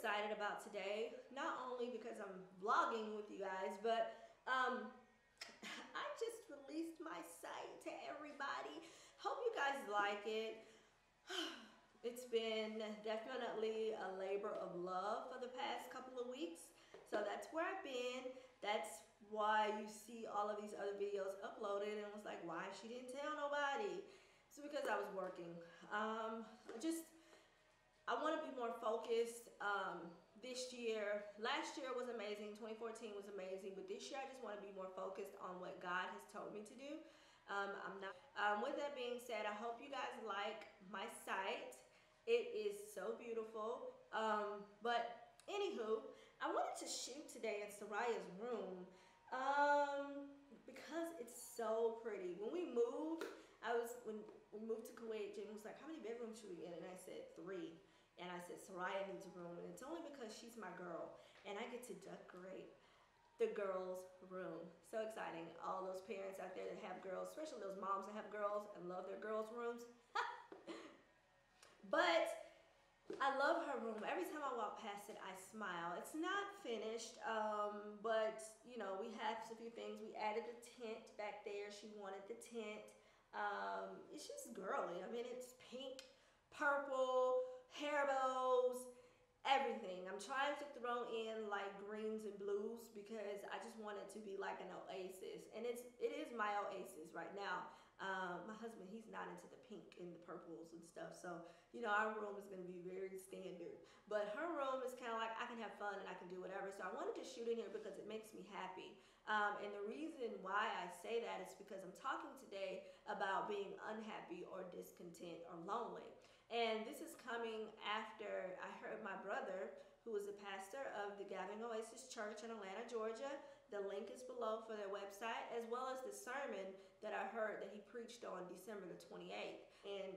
excited about today, not only because I'm vlogging with you guys, but I just released my site to everybody. Hope you guys like it. It's been definitely a labor of love for the past couple of weeks. So that's where I've been. That's why you see all of these other videos uploaded and was like, why she didn't tell nobody? It's because I was working. I want to be more focused this year. Last year was amazing. 2014 was amazing. But this year, I just want to be more focused on what God has told me to do. I'm not. With that being said, I hope you guys like my site. It is so beautiful. But anywho, I wanted to shoot today in Soraya's room because it's so pretty. When we moved, when we moved to Kuwait, Jim was like, "How many bedrooms should we get?" And I said 3. And I said, Soraya needs a room. And it's only because she's my girl. And I get to decorate the girls' room. So exciting. All those parents out there that have girls, especially those moms that have girls and love their girls' rooms. But I love her room. Every time I walk past it, I smile. It's not finished, but, you know, we have a few things. We added the tent back there. She wanted the tent. It's just girly. I mean, it's pink, purple, hair bows, everything. I'm trying to throw in like greens and blues because I just want it to be like an oasis, and it is my oasis right now. My husband, he's not into the pink and the purples and stuff, so you know our room is going to be very standard. But her room is kind of like I can have fun and I can do whatever. So I wanted to shoot in here because it makes me happy. And the reason why I say that is because I'm talking today about being unhappy or discontent or lonely. And this is coming after I heard my brother, who is a pastor of the Gathering Oasis Church in Atlanta, Georgia. The link is below for their website, as well as the sermon that I heard that he preached on December the 28th. And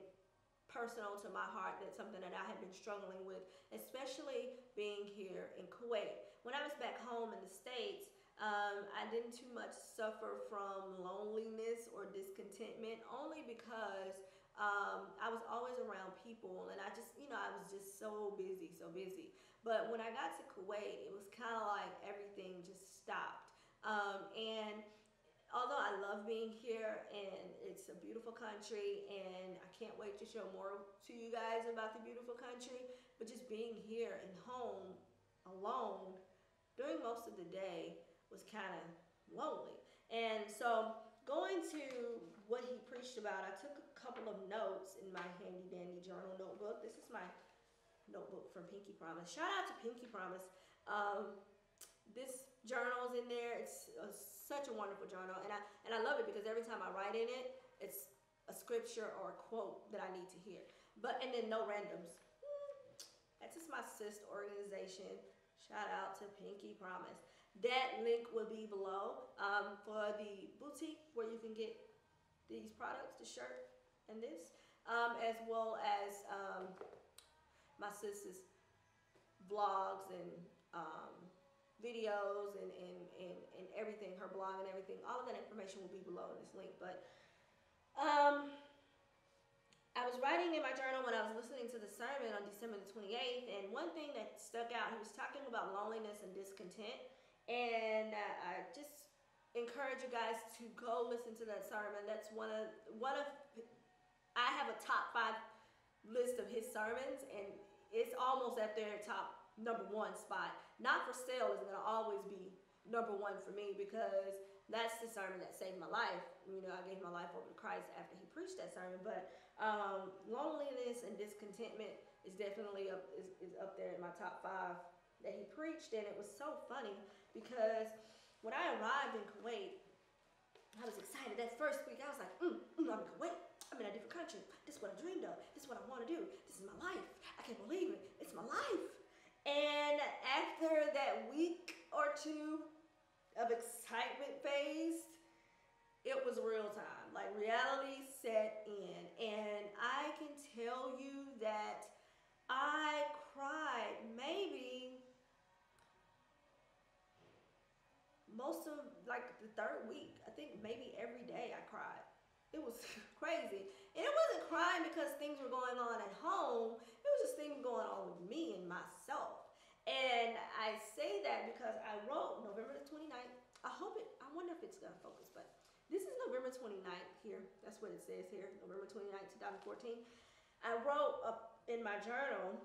personal to my heart, that's something that I had been struggling with, especially being here in Kuwait. When I was back home in the States, I didn't too much suffer from loneliness or discontentment, only because I was always around people, and I just, you know, I was just so busy. But when I got to Kuwait, it was kind of like everything just stopped. And although I love being here and it's a beautiful country and I can't wait to show more to you guys about the beautiful country, but just being here and home alone during most of the day was kind of lonely. And so going to what he preached about, I took a couple of notes in my handy dandy journal notebook. This is my notebook from Pinky Promise. Shout out to Pinky Promise. This journal's in there. It's such a wonderful journal, and I love it because every time I write in it, it's a scripture or a quote that I need to hear. And then no randoms. That's just my sister organization. Shout out to Pinky Promise. That link will be below for the boutique where you can get these products, the shirt and this, as well as my sister's vlogs and videos and everything, her blog and everything. All of that information will be below in this link. But I was writing in my journal when I was listening to the sermon on December the 28th, and one thing that stuck out, he was talking about loneliness and discontent, and I just encourage you guys to go listen to that sermon. That's one of I have a top 5 list of his sermons, and it's almost at their top #1 spot. Not for Sale is going to always be #1 for me because that's the sermon that saved my life. You know, I gave my life over to Christ after he preached that sermon. But loneliness and discontentment is definitely is up there in my top 5 that he preached. And it was so funny because when I arrived in Kuwait, I was excited. That first week, I was like, I'm in Kuwait. I'm in a different country. This is what I dreamed of. This is what I want to do. This is my life. I can't believe it. It's my life. And after that week or two of excitement phase, it was real time. Like reality set in. And I can tell you that I cried maybe most of like the 3rd week. I think maybe every day I cried. It was crazy. And it wasn't crying because things were going on at home. It was just things going on with me and myself. And I say that because I wrote November the 29th. I wonder if it's going to focus, but this is November 29th here. That's what it says here, November 29th, 2014. I wrote up in my journal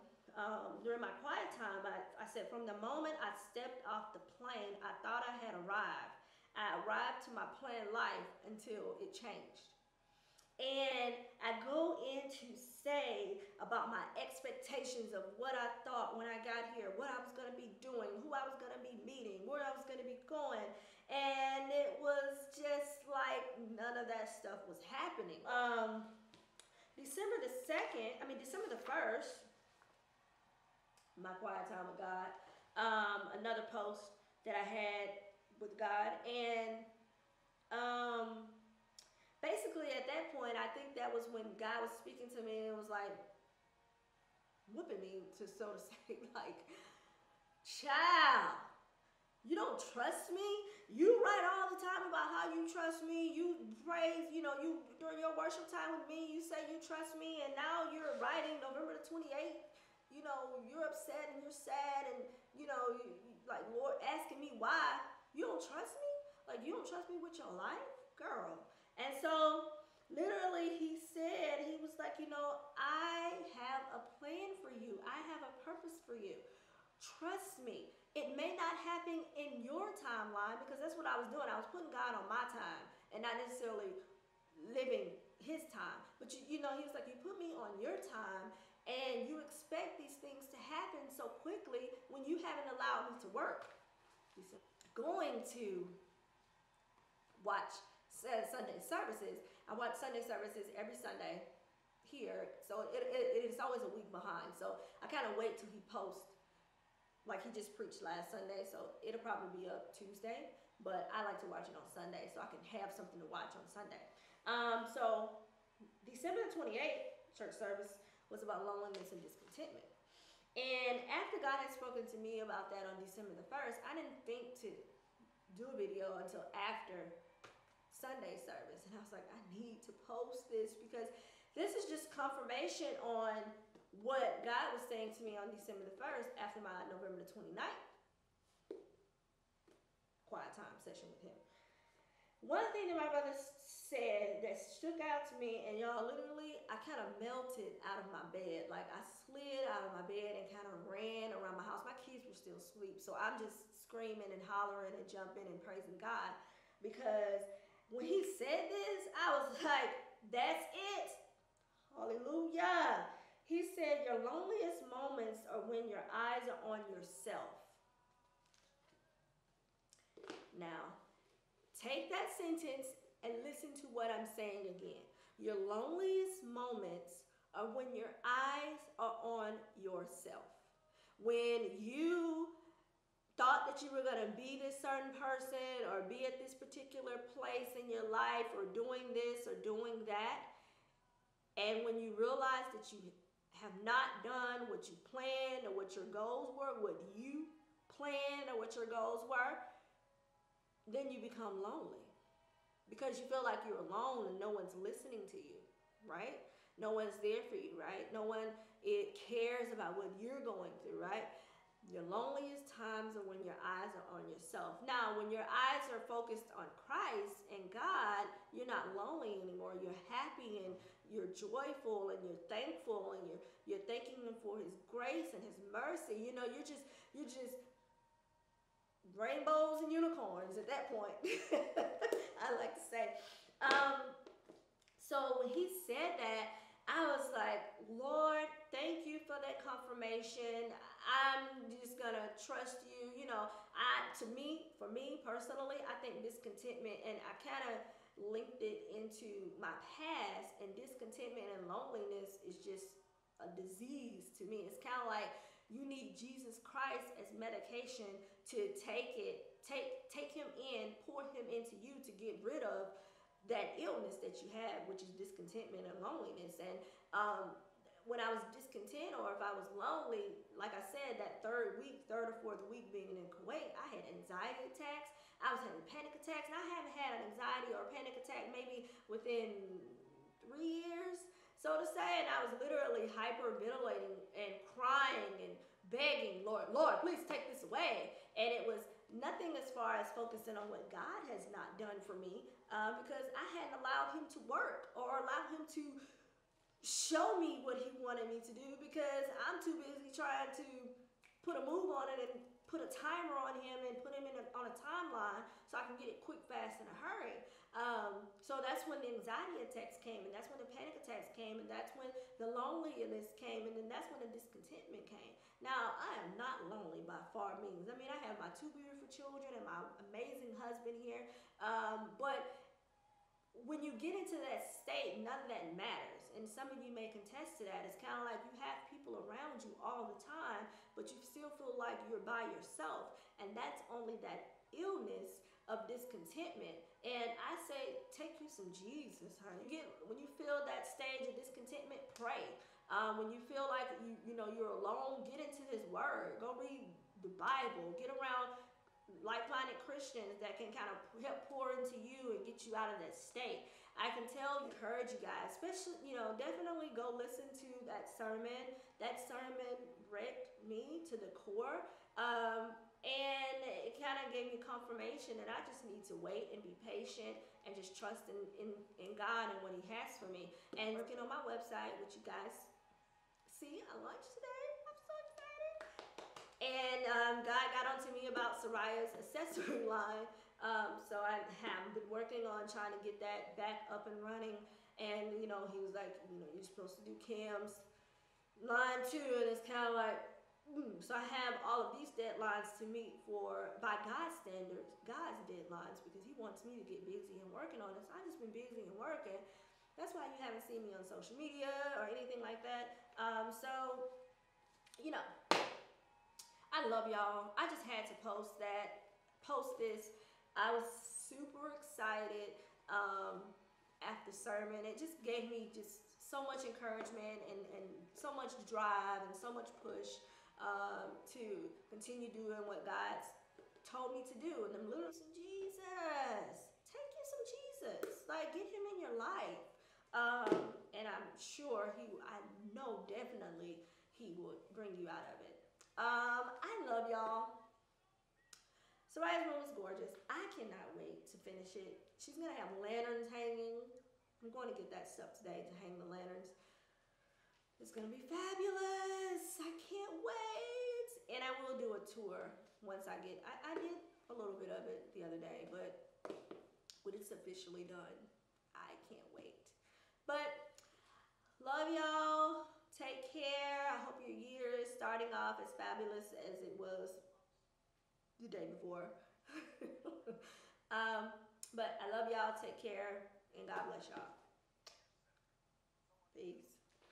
during my quiet time, I said, from the moment I stepped off the plane, I thought I had arrived. I arrived to my planned life until it changed. And I go in to say about my expectations of what I thought when I got here, what I was going to be doing, who I was going to be meeting, where I was going to be going. And it was just like none of that stuff was happening. December the 1st, my quiet time with God, another post that I had with God. And basically, at that point, I think that was when God was speaking to me and was like whooping me, to so to say, like, child, you don't trust me? You write all the time about how you trust me. You praise, you during your worship time with me, you say you trust me, and now you're writing November the 28th. You're upset and you're sad, and like, Lord, asking me why. You don't trust me? Like, you don't trust me with your life? Girl. And so, literally, he was like, I have a plan for you. I have a purpose for you. Trust me. It may not happen in your timeline, because that's what I was doing. I was putting God on my time and not necessarily living his time. But, he was like, you put me on your time, and you expect these things to happen so quickly when you haven't allowed me to work. Going to watch Sunday services. I watch Sunday services every Sunday here, so it is always a week behind. So I kind of wait till he posts. Like, he just preached last Sunday, so it'll probably be up Tuesday. But I like to watch it on Sunday, so I can have something to watch on Sunday. So December the 28th church service was about loneliness and discontentment. And after God had spoken to me about that on December the 1st, I didn't think to do a video until after Sunday service. And I was like, I need to post this, because this is just confirmation on what God was saying to me on December the 1st after my November the 29th quiet time session with him. One thing that my brother said that stuck out to me, and y'all, literally, I kind of melted out of my bed. Like, I slid out of my bed and kind of ran around my house. My kids were still asleep, so I'm just screaming and hollering and jumping and praising God, because when he said this, I was like, that's it. Hallelujah. He said, your loneliest moments are when your eyes are on yourself. Now, take that sentence and listen to what I'm saying again. Your loneliest moments are when your eyes are on yourself. When you thought that you were going to be this certain person, or be at this particular place in your life, or doing this or doing that, and when you realize that you have not done what you planned, or what your goals were, what you planned, or what your goals were, then you become lonely, because you feel like you're alone and no one's listening to you, right? No one's there for you, right? No one cares about what you're going through, right? Your loneliest times are when your eyes are on yourself. Now, when your eyes are focused on Christ and God, you're not lonely anymore. You're happy and you're joyful and you're thankful, and you're thanking him for his grace and his mercy. You're just rainbows and unicorns at that point. I like to say. So when he said that, I was like, Lord, thank you for that confirmation. I'm just gonna trust you. For me personally, I think discontentment, and I kind of linked it into my past, and discontentment and loneliness is just a disease to me. It's kind of like you need Jesus Christ as medication to take him in, pour him into you, to get rid of that illness that you have, which is discontentment and loneliness. And when I was discontent, or if I was lonely, like I said, that third or fourth week being in Kuwait, I had anxiety attacks. I was having panic attacks, and I haven't had an anxiety or a panic attack maybe within 3 years, so to say. And I was literally hyperventilating and crying and begging, Lord, Lord, please take this away. And it was nothing as far as focusing on what God has not done for me, because I hadn't allowed him to work or allowed him to show me what he wanted me to do, because I'm too busy trying to put a move on it and put a timer on him and put him on a timeline so I can get it quick, fast, in a hurry. So that's when the anxiety attacks came, and that's when the panic attacks came, and that's when the loneliness came, and then that's when the discontentment came. Now, I am not lonely by far means. I mean, I have my two beautiful children and my amazing husband here, but when you get into that state, none of that matters. And some of you may contest to that. It's kind of like you have people around you all the time, but you still feel like you're by yourself. And that's only that illness of discontentment. And I say, take you some Jesus, honey. When you feel that stage of discontentment, pray. When you feel like you're alone, get into his word. Go read the Bible. Get around like-minded Christians that can kind of help pour into you and get you out of that state. I can encourage you guys, especially, definitely go listen to that sermon. That sermon wrecked me to the core. And it kind of gave me confirmation that I just need to wait and be patient and just trust in God and what he has for me. And working on my website, which you guys see, I launched today. I'm so excited. And God got onto me about Soraya's accessory line. So I have been working on trying to get that back up and running. And, he was like, you're supposed to do Cam's line too. And it's kind of like, so I have all of these deadlines to meet by God's standards, God's deadlines, because he wants me to get busy and working on it. So I've just been busy and working. That's why you haven't seen me on social media or anything like that. I love y'all. I just had to post this. I was super excited after sermon. It just gave me just so much encouragement and so much drive and so much push to continue doing what God's told me to do. And I'm literally some Jesus. Take you some Jesus. Like, get him in your life. And I'm sure I know definitely he would bring you out of it. I love y'all. Soraya's room is gorgeous. I cannot wait to finish it. She's gonna have lanterns hanging. I'm going to get that stuff today to hang the lanterns. It's gonna be fabulous. I can't wait. And I will do a tour once I did a little bit of it the other day, but when it's officially done, I can't wait. But love y'all. Take care. I hope your year is starting off as fabulous as it was the day before. But I love y'all. Take care. And God bless y'all. Peace.